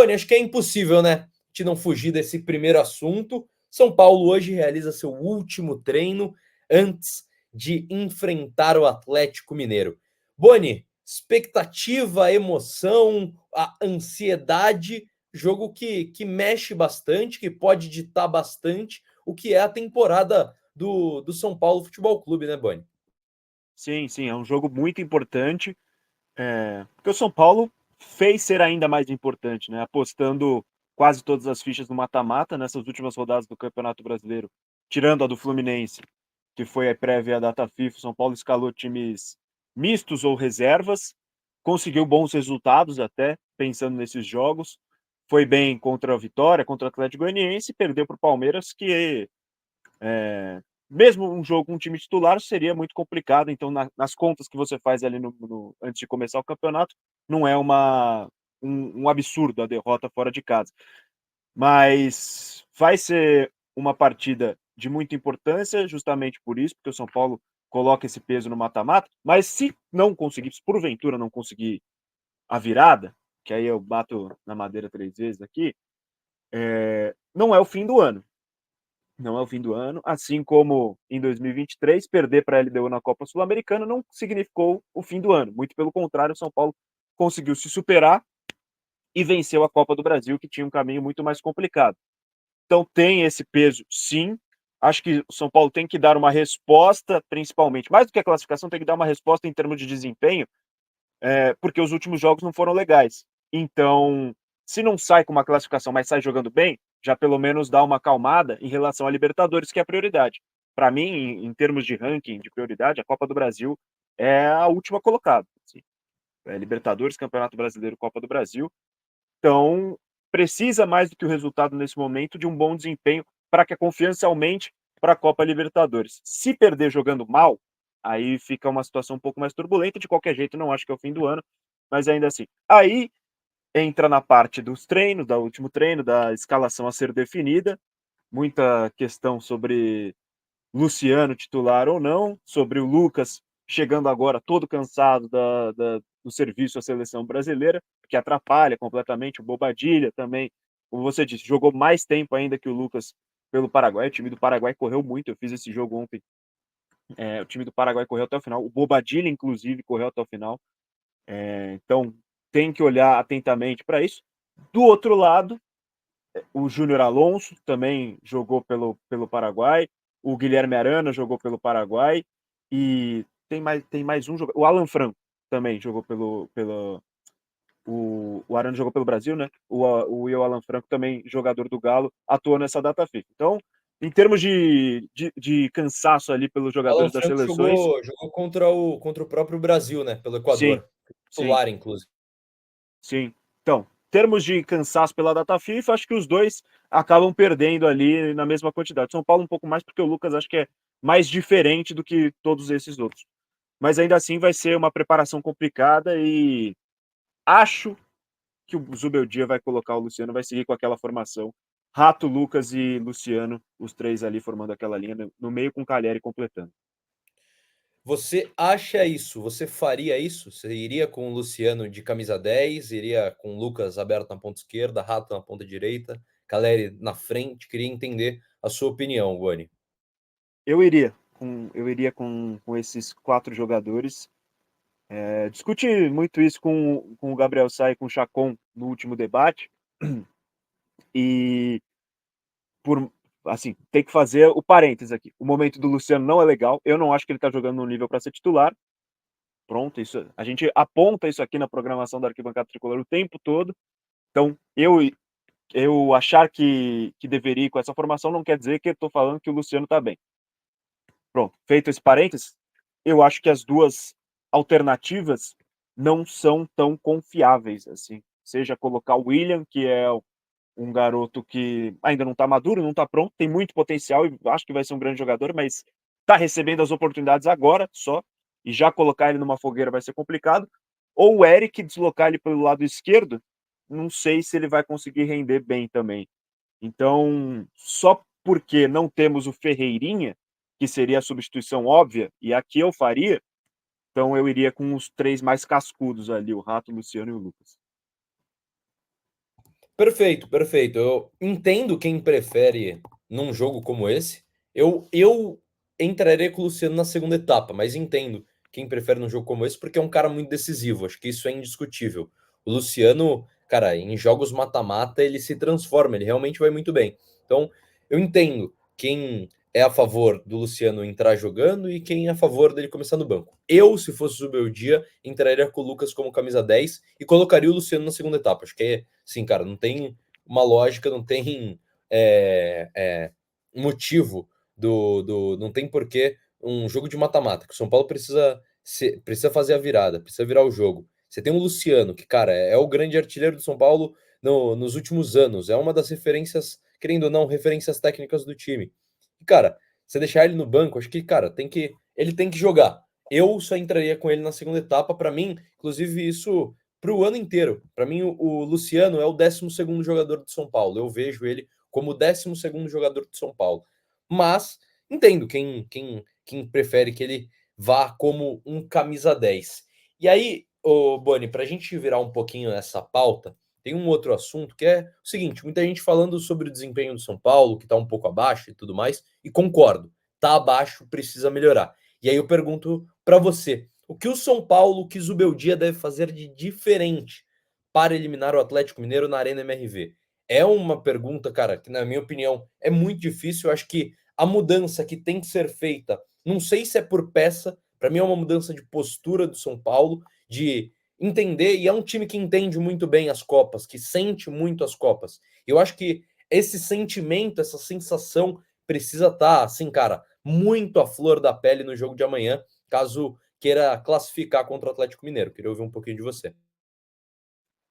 Boni, acho que é impossível, né, de não fugir desse primeiro assunto. São Paulo hoje realiza seu último treino antes de enfrentar o Atlético Mineiro. Boni, expectativa, emoção, a ansiedade, jogo que mexe bastante, que pode ditar bastante o que é a temporada do São Paulo Futebol Clube, né, Boni? Sim, sim, é um jogo muito importante, porque o São Paulo fez ser ainda mais importante, né? Apostando quase todas as fichas no mata-mata nessas últimas rodadas do Campeonato Brasileiro, tirando a do Fluminense, que foi a prévia à data FIFA. O São Paulo escalou times mistos ou reservas, conseguiu bons resultados até, pensando nesses jogos. Foi bem contra a Vitória, contra o Atlético Goianiense, e perdeu para o Palmeiras, que mesmo um jogo com um time titular seria muito complicado. Então, nas contas que você faz ali antes de começar o campeonato, não é um absurdo a derrota fora de casa. Mas vai ser uma partida de muita importância, justamente por isso, porque o São Paulo coloca esse peso no mata-mata. Mas se não conseguir, se porventura não conseguir a virada, que aí eu bato na madeira 3 vezes aqui, não é o fim do ano. Não é o fim do ano, assim como em 2023, perder para a LDU na Copa Sul-Americana não significou o fim do ano. Muito pelo contrário, o São Paulo conseguiu se superar e venceu a Copa do Brasil, que tinha um caminho muito mais complicado. Então tem esse peso, sim. Acho que o São Paulo tem que dar uma resposta, principalmente, mais do que a classificação, tem que dar uma resposta em termos de desempenho, porque os últimos jogos não foram legais. Então, se não sai com uma classificação, mas sai jogando bem, já pelo menos dá uma acalmada em relação à Libertadores, que é a prioridade. Para mim, em termos de ranking de prioridade, a Copa do Brasil é a última colocada. Assim. Libertadores, Campeonato Brasileiro, Copa do Brasil. Então, precisa mais do que o resultado nesse momento de um bom desempenho para que a confiança aumente para a Copa Libertadores. Se perder jogando mal, aí fica uma situação um pouco mais turbulenta. De qualquer jeito, não acho que é o fim do ano, mas ainda assim. Aí entra na parte dos treinos, do último treino, da escalação a ser definida. Muita questão sobre Luciano titular ou não, sobre o Lucas chegando agora todo cansado do serviço à seleção brasileira, que atrapalha completamente. O Bobadilha também, como você disse, jogou mais tempo ainda que o Lucas pelo Paraguai. O time do Paraguai correu muito. Eu fiz esse jogo ontem. O time do Paraguai correu até o final. O Bobadilha, inclusive, correu até o final. Então, tem que olhar atentamente para isso. Do outro lado, o Júnior Alonso também jogou pelo Paraguai. O Guilherme Arana jogou pelo Paraguai. E tem mais um jogador. O Alan Franco também jogou o Arana jogou pelo Brasil, né? O Alan Franco também, jogador do Galo, atuou nessa data FIFA. Então, em termos de cansaço ali pelos O Alan jogadores das Franco seleções, jogou contra o próprio Brasil, né? Pelo sim, Equador. sim. Titular, inclusive. Sim. Então, em termos de cansaço pela data FIFA, acho que os dois acabam perdendo ali na mesma quantidade. São Paulo um pouco mais, porque o Lucas acho que é mais diferente do que todos esses outros. Mas ainda assim vai ser uma preparação complicada e acho que o Zubeldia vai colocar o Luciano, vai seguir com aquela formação. Rato, Lucas e Luciano, os três ali formando aquela linha, no meio com o Calheri completando. Você acha isso? Você faria isso? Você iria com o Luciano de camisa 10? Iria com o Lucas aberto na ponta esquerda, Rato na ponta direita, Caleri na frente? Queria entender a sua opinião, Boni. Eu iria com esses 4 jogadores. Discuti muito isso com o Gabriel Sá e com o Chacon no último debate. E por assim, tem que fazer o parênteses aqui. O momento do Luciano não é legal. Eu não acho que ele está jogando no nível para ser titular. Pronto, isso a gente aponta isso aqui na programação da Arquibancada Tricolor o tempo todo. Então, eu achar que deveria ir com essa formação não quer dizer que eu estou falando que o Luciano está bem. Pronto, feito esse parênteses, eu acho que as duas alternativas não são tão confiáveis assim. Seja colocar o William, que é um garoto que ainda não está maduro, não está pronto, tem muito potencial e acho que vai ser um grande jogador, mas está recebendo as oportunidades agora só, e já colocar ele numa fogueira vai ser complicado. Ou o Eric deslocar ele pelo lado esquerdo, não sei se ele vai conseguir render bem também. Então, só porque não temos o Ferreirinha, que seria a substituição óbvia, e aqui eu faria, então eu iria com os três mais cascudos ali, o Rato, o Luciano e o Lucas. Perfeito, perfeito. Eu entendo quem prefere num jogo como esse. Eu entraria com o Luciano na segunda etapa, mas entendo quem prefere num jogo como esse, porque é um cara muito decisivo. Acho que isso é indiscutível. O Luciano, cara, em jogos mata-mata, ele se transforma, ele realmente vai muito bem. Então, eu entendo quem é a favor do Luciano entrar jogando e quem é a favor dele começar no banco. Eu, se fosse o meu dia, entraria com o Lucas como camisa 10 e colocaria o Luciano na segunda etapa. Acho que é, sim, cara, não tem uma lógica, não tem motivo não tem porquê um jogo de mata-mata, que o São Paulo precisa fazer a virada, precisa virar o jogo. Você tem o Luciano, que, cara, é o grande artilheiro do São Paulo nos últimos anos, é uma das referências, querendo ou não, referências técnicas do time. E, cara, você deixar ele no banco, acho que, cara, ele tem que jogar. Eu só entraria com ele na segunda etapa. Para mim, inclusive, isso para o ano inteiro. Para mim, o Luciano é o 12º jogador do São Paulo. Eu vejo ele como o 12º jogador do São Paulo. Mas entendo quem prefere que ele vá como um camisa 10. E aí, Boni, para a gente virar um pouquinho essa pauta, tem um outro assunto que é o seguinte: muita gente falando sobre o desempenho do São Paulo, que está um pouco abaixo e tudo mais, e concordo, tá abaixo, precisa melhorar. E aí eu pergunto para você, o que o São Paulo, o que Zubeldia deve fazer de diferente para eliminar o Atlético Mineiro na Arena MRV? É uma pergunta, cara, que na minha opinião é muito difícil. Eu acho que a mudança que tem que ser feita, não sei se é por peça, para mim é uma mudança de postura do São Paulo, de entender, e é um time que entende muito bem as Copas, que sente muito as Copas. Eu acho que esse sentimento, essa sensação precisa estar, assim, cara, muito à flor da pele no jogo de amanhã, caso queira classificar contra o Atlético Mineiro. Queria ouvir um pouquinho de você.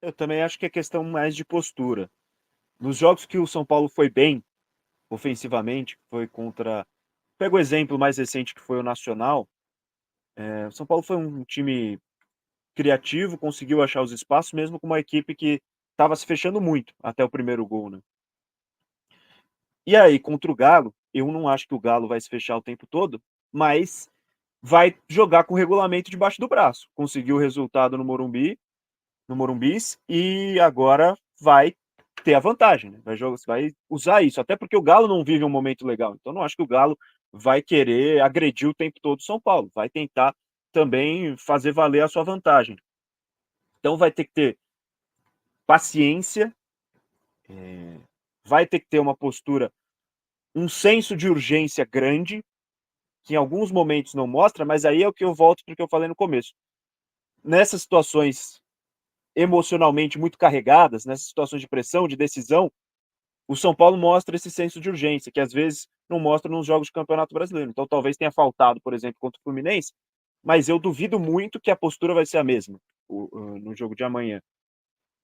Eu também acho que é questão mais de postura. Nos jogos que o São Paulo foi bem ofensivamente, foi contra. Pega o exemplo mais recente que foi o Nacional. O São Paulo foi um time criativo, conseguiu achar os espaços, mesmo com uma equipe que estava se fechando muito até o primeiro gol, né? E aí, contra o Galo, eu não acho que o Galo vai se fechar o tempo todo, mas vai jogar com o regulamento debaixo do braço. Conseguiu o resultado no Morumbi, no Morumbis, e agora vai ter a vantagem, né? Vai usar isso, até porque o Galo não vive um momento legal. Então não acho que o Galo vai querer agredir o tempo todo o São Paulo. Vai tentar também fazer valer a sua vantagem. Então vai ter que ter paciência, vai ter que ter uma postura, um senso de urgência grande, que em alguns momentos não mostra, mas aí é o que eu volto para o que eu falei no começo. Nessas situações emocionalmente muito carregadas, nessas situações de pressão, de decisão, o São Paulo mostra esse senso de urgência, que às vezes não mostra nos jogos de Campeonato Brasileiro. Então talvez tenha faltado, por exemplo, contra o Fluminense, mas eu duvido muito que a postura vai ser a mesma no jogo de amanhã.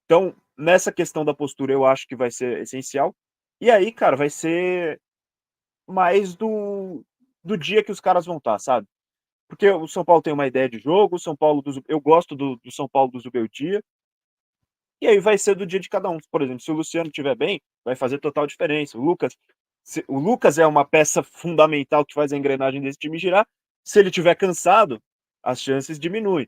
Então, nessa questão da postura, eu acho que vai ser essencial. E aí, cara, vai ser mais do dia que os caras vão estar, sabe? Porque o São Paulo tem uma ideia de jogo, o São Paulo eu gosto do São Paulo do Zubeldia, e aí vai ser do dia de cada um. Por exemplo, se o Luciano estiver bem, vai fazer total diferença. O Lucas é uma peça fundamental que faz a engrenagem desse time girar. Se ele estiver cansado, as chances diminuem.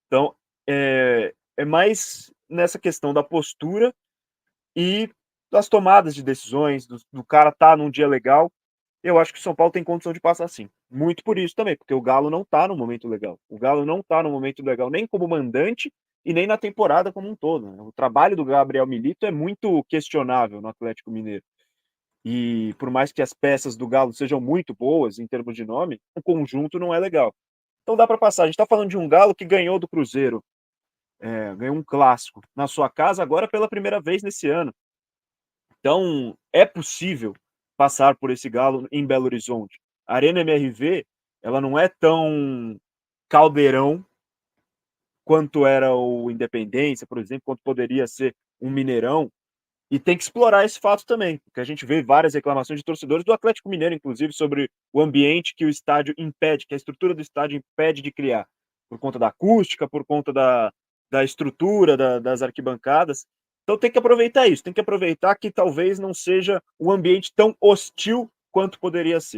Então, é mais nessa questão da postura e das tomadas de decisões, do cara estar num dia legal. Eu acho que o São Paulo tem condição de passar sim. Muito por isso também, porque o Galo não tá no momento legal. O Galo não tá no momento legal nem como mandante e nem na temporada como um todo, né? O trabalho do Gabriel Milito é muito questionável no Atlético Mineiro. E por mais que as peças do Galo sejam muito boas em termos de nome, o conjunto não é legal. Então dá para passar. A gente está falando de um Galo que ganhou do Cruzeiro, ganhou um clássico na sua casa agora pela primeira vez nesse ano. Então é possível passar por esse Galo em Belo Horizonte. A Arena MRV, ela não é tão caldeirão quanto era o Independência, por exemplo, quanto poderia ser um Mineirão. E tem que explorar esse fato também, porque a gente vê várias reclamações de torcedores do Atlético Mineiro, inclusive, sobre o ambiente que o estádio impede, que a estrutura do estádio impede de criar, por conta da acústica, por conta da estrutura das arquibancadas. Então tem que aproveitar isso, tem que aproveitar que talvez não seja um ambiente tão hostil quanto poderia ser.